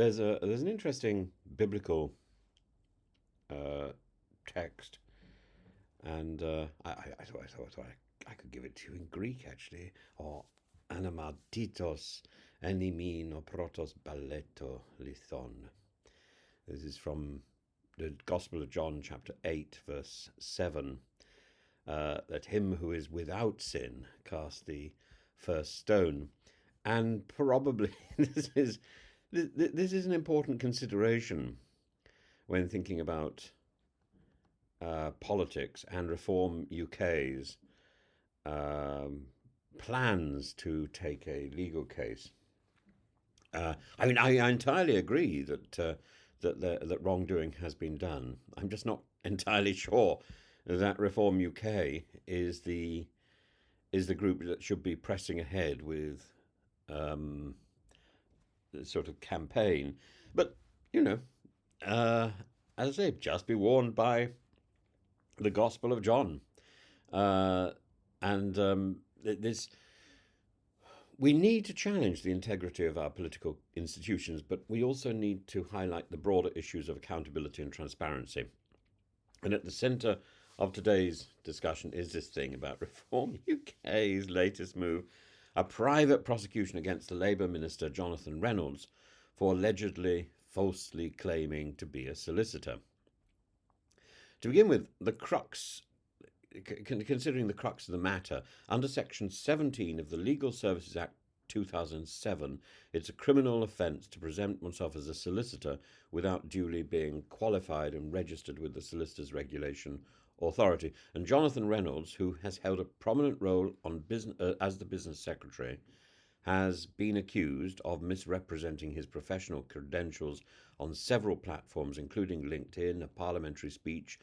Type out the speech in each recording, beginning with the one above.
there's an interesting biblical uh, text, and I could give it to you in Greek actually, or anamartitos enimin protos balleto lithon. This is from the Gospel of John, chapter 8, verse 7. Let him who is without sin cast the first stone. And probably this is an important consideration when thinking about politics and Reform UK's um, plans to take a legal case. I mean, I entirely agree that wrongdoing has been done. I'm just not entirely sure that Reform UK is the group that should be pressing ahead with um, the sort of campaign. But you know, uh, as I say, just be warned by the Gospel of John, uh, and this we need to challenge the integrity of our political institutions, but we also need to highlight the broader issues of accountability and transparency. And at the centre of today's discussion is this thing about Reform UK's latest move, a private prosecution against the Labour minister Jonathan Reynolds for allegedly falsely claiming to be a solicitor. To begin with, the crux considering the crux of the matter, under Section 17 of the Legal Services Act 2007, it's a criminal offence to present oneself as a solicitor without duly being qualified and registered with the Solicitors Regulation Authority. And Jonathan Reynolds, who has held a prominent role on business, as the business secretary, has been accused of misrepresenting his professional credentials on several platforms, including LinkedIn, a parliamentary speech,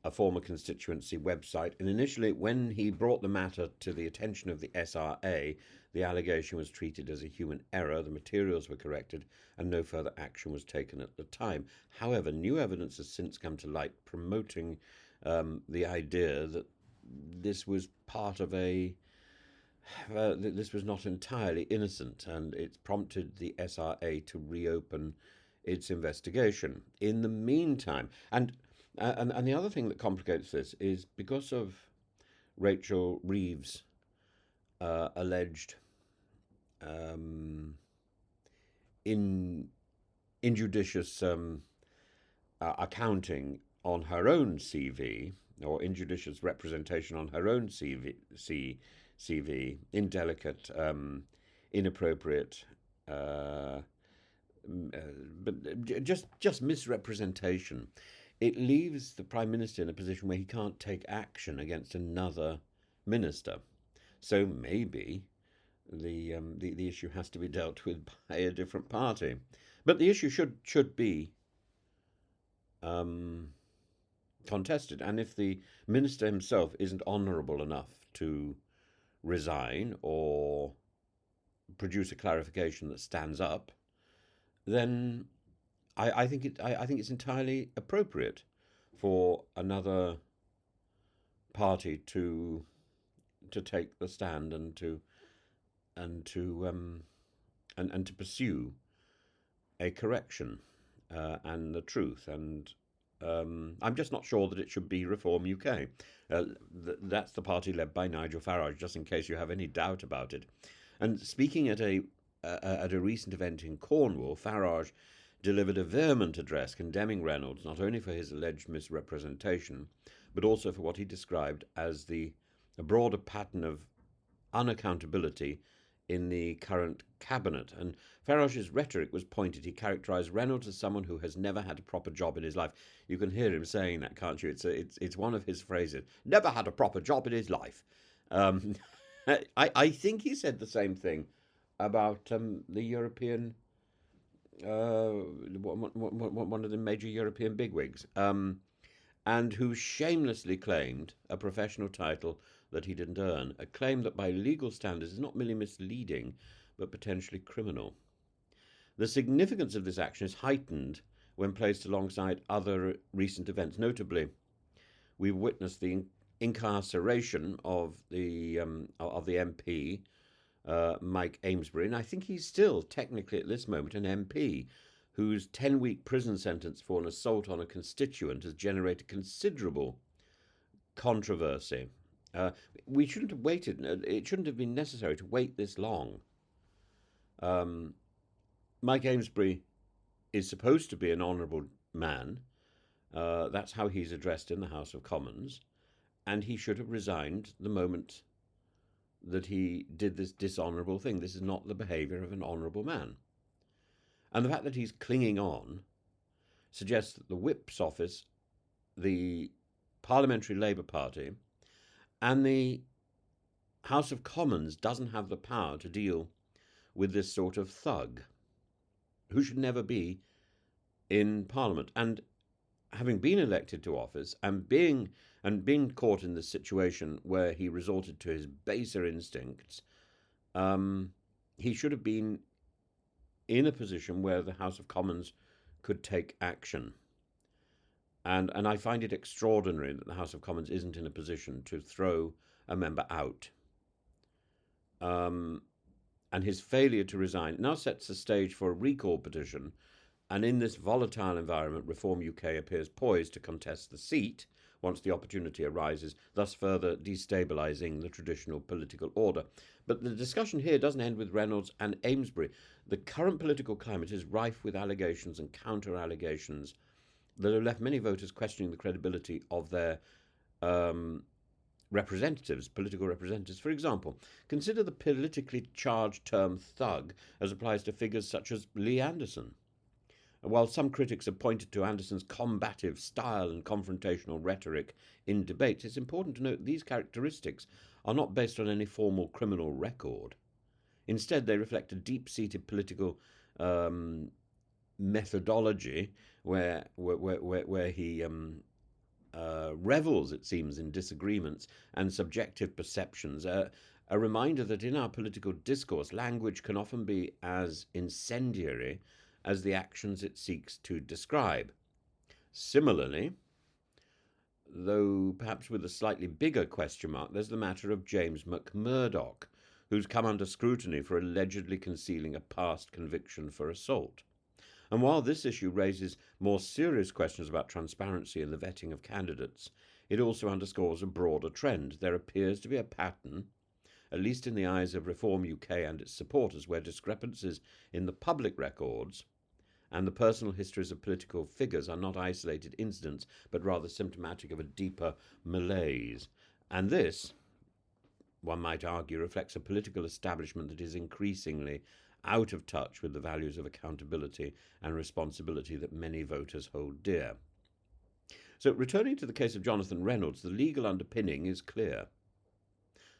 a former constituency website. And initially, when he brought the matter to the attention of the SRA, the allegation was treated as a human error, the materials were corrected, and no further action was taken at the time. However, new evidence has since come to light promoting the idea that this was part of this was not entirely innocent, and it's prompted the SRA to reopen its investigation. In the meantime, and the other thing that complicates this is because of Rachel Reeves' alleged um, in injudicious accounting on her own CV, or injudicious representation on her own CV, indelicate, inappropriate, uh, but just misrepresentation. It leaves the Prime Minister in a position where he can't take action against another minister. So maybe the issue has to be dealt with by a different party. But the issue should be um, contested, and if the minister himself isn't honourable enough to resign or produce a clarification that stands up, then I think it's entirely appropriate for another party to take the stand and to and to pursue a correction and the truth. And I'm just not sure that it should be Reform UK. That's the party led by Nigel Farage, just in case you have any doubt about it. And speaking at a recent event in Cornwall, Farage delivered a vehement address condemning Reynolds not only for his alleged misrepresentation, but also for what he described as a broader pattern of unaccountability in the current cabinet. And Farage's rhetoric was pointed. He characterised Reynolds as someone who has never had a proper job in his life. You can hear him saying that, can't you? It's one of his phrases. Never had a proper job in his life. Um, I think he said the same thing about the European one of the major European bigwigs, and who shamelessly claimed a professional title that he didn't earn, a claim that by legal standards is not merely misleading, but potentially criminal. The significance of this action is heightened when placed alongside other recent events. Notably, we've witnessed the incarceration of the MP Mike Amesbury, and I think he's still technically at this moment an MP whose 10-week prison sentence for an assault on a constituent has generated considerable controversy. We shouldn't have waited. It shouldn't have been necessary to wait this long. Mike Amesbury is supposed to be an honourable man. That's how he's addressed in the House of Commons. And he should have resigned the moment that he did this dishonourable thing. This is not the behaviour of an honourable man. And the fact that he's clinging on suggests that the Whip's office, the Parliamentary Labour Party, and the House of Commons doesn't have the power to deal with this sort of thug who should never be in Parliament. And having been elected to office and being caught in this situation where he resorted to his baser instincts, he should have been in a position where the House of Commons could take action. And I find it extraordinary that the House of Commons isn't in a position to throw a member out. And his failure to resign now sets the stage for a recall petition. And in this volatile environment, Reform UK appears poised to contest the seat once the opportunity arises, thus further destabilising the traditional political order. But the discussion here doesn't end with Reynolds and Amesbury. The current political climate is rife with allegations and counter-allegations that have left many voters questioning the credibility of their representatives, political representatives. For example, consider the politically charged term thug as applies to figures such as Lee Anderson. While some critics have pointed to Anderson's combative style and confrontational rhetoric in debates, it's important to note these characteristics are not based on any formal criminal record. Instead, they reflect a deep-seated political methodology where he revels, it seems, in disagreements and subjective perceptions. A reminder that in our political discourse, language can often be as incendiary as the actions it seeks to describe. Similarly, though perhaps with a slightly bigger question mark, there's the matter of James McMurdoch, who's come under scrutiny for allegedly concealing a past conviction for assault. And while this issue raises more serious questions about transparency in the vetting of candidates, it also underscores a broader trend. There appears to be a pattern, at least in the eyes of Reform UK and its supporters, where discrepancies in the public records and the personal histories of political figures are not isolated incidents, but rather symptomatic of a deeper malaise. And this, one might argue, reflects a political establishment that is increasingly out of touch with the values of accountability and responsibility that many voters hold dear. So, returning to the case of Jonathan Reynolds, the legal underpinning is clear.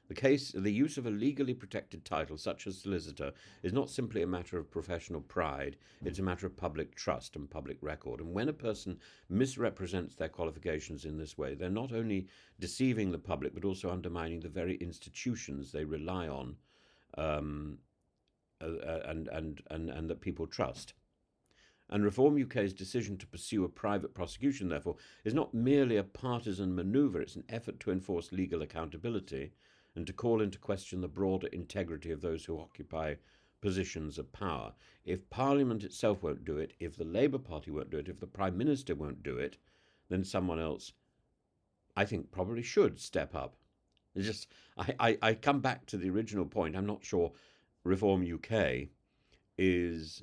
The use of a legally protected title such as solicitor is not simply a matter of professional pride, it's a matter of public trust and public record. And when a person misrepresents their qualifications in this way, they're not only deceiving the public, but also undermining the very institutions they rely on and that people trust. And Reform UK's decision to pursue a private prosecution, therefore, is not merely a partisan manoeuvre, it's an effort to enforce legal accountability and to call into question the broader integrity of those who occupy positions of power. If Parliament itself won't do it, if the Labour Party won't do it, if the Prime Minister won't do it, then someone else, I think, probably should step up. It's just, I come back to the original point. I'm not sure Reform UK is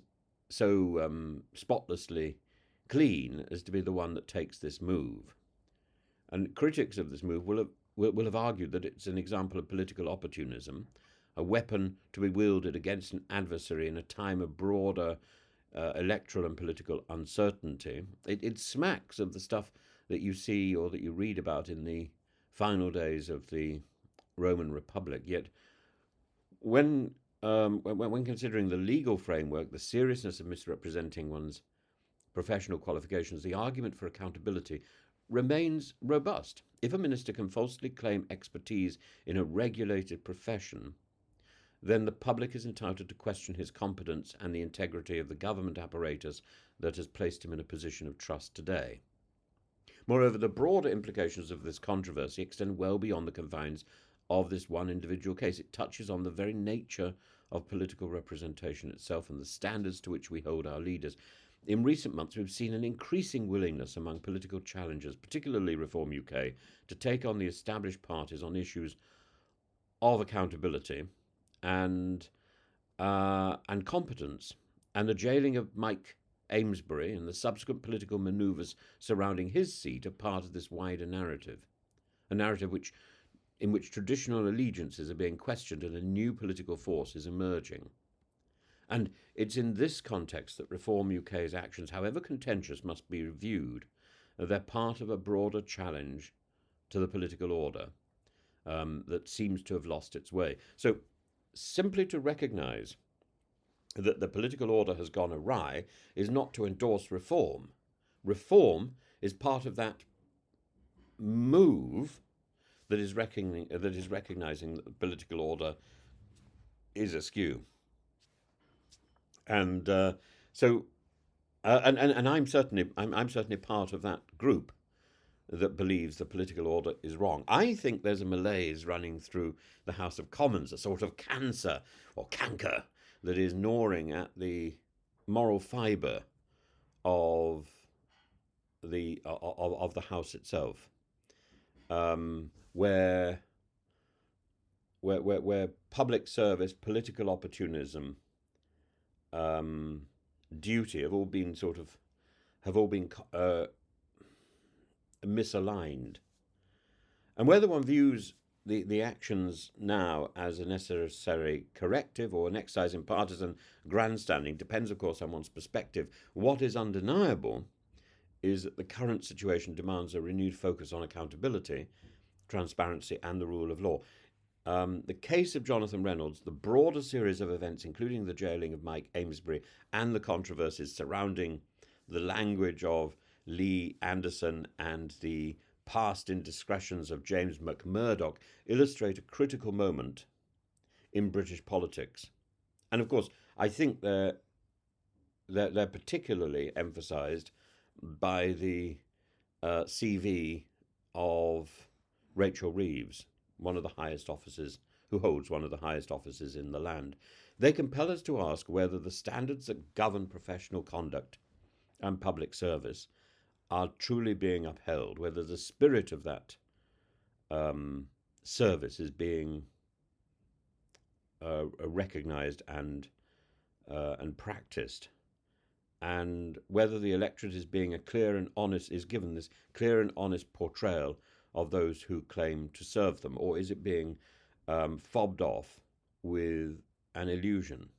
so spotlessly clean as to be the one that takes this move. And critics of this move will have argued that it's an example of political opportunism, a weapon to be wielded against an adversary in a time of broader electoral and political uncertainty. It smacks of the stuff that you see or that you read about in the final days of the Roman Republic. Yet, when considering the legal framework, the seriousness of misrepresenting one's professional qualifications, the argument for accountability remains robust. If a minister can falsely claim expertise in a regulated profession, then the public is entitled to question his competence and the integrity of the government apparatus that has placed him in a position of trust today. Moreover, the broader implications of this controversy extend well beyond the confines of this one individual case. It touches on the very nature of political representation itself and the standards to which we hold our leaders. in recent months, we've seen an increasing willingness among political challengers, particularly Reform UK, to take on the established parties on issues of accountability and competence. And the jailing of Mike Amesbury and the subsequent political manoeuvres surrounding his seat are part of this wider narrative, a narrative in which traditional allegiances are being questioned and a new political force is emerging. And it's in this context that Reform UK's actions, however contentious, must be reviewed. They're part of a broader challenge to the political order that seems to have lost its way. So simply to recognise that the political order has gone awry is not to endorse reform. Reform is part of that move that is recognising that the political order is askew. And I'm certainly part of that group that believes the political order is wrong. I think there's a malaise running through the House of Commons, a sort of cancer or canker that is gnawing at the moral fibre of the House itself, where public service, political opportunism, duty have all been misaligned. And whether one views the actions now as a necessary corrective or an exercise in partisan grandstanding depends, of course, on one's perspective. What is undeniable is that the current situation demands a renewed focus on accountability, transparency, and the rule of law. The case of Jonathan Reynolds, the broader series of events, including the jailing of Mike Amesbury and the controversies surrounding the language of Lee Anderson and the past indiscretions of James McMurdoch, illustrate a critical moment in British politics. And of course, I think they're particularly emphasised by the CV of Rachel Reeves, one of the highest offices, who holds one of the highest offices in the land. They compel us to ask whether the standards that govern professional conduct and public service are truly being upheld, whether the spirit of that service is being recognised and practiced, and whether the electorate is given this clear and honest portrayal of those who claim to serve them, or is it being fobbed off with an illusion?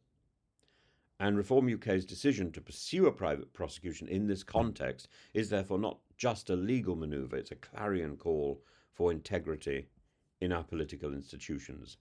And Reform UK's decision to pursue a private prosecution in this context is therefore not just a legal manoeuvre, it's a clarion call for integrity in our political institutions.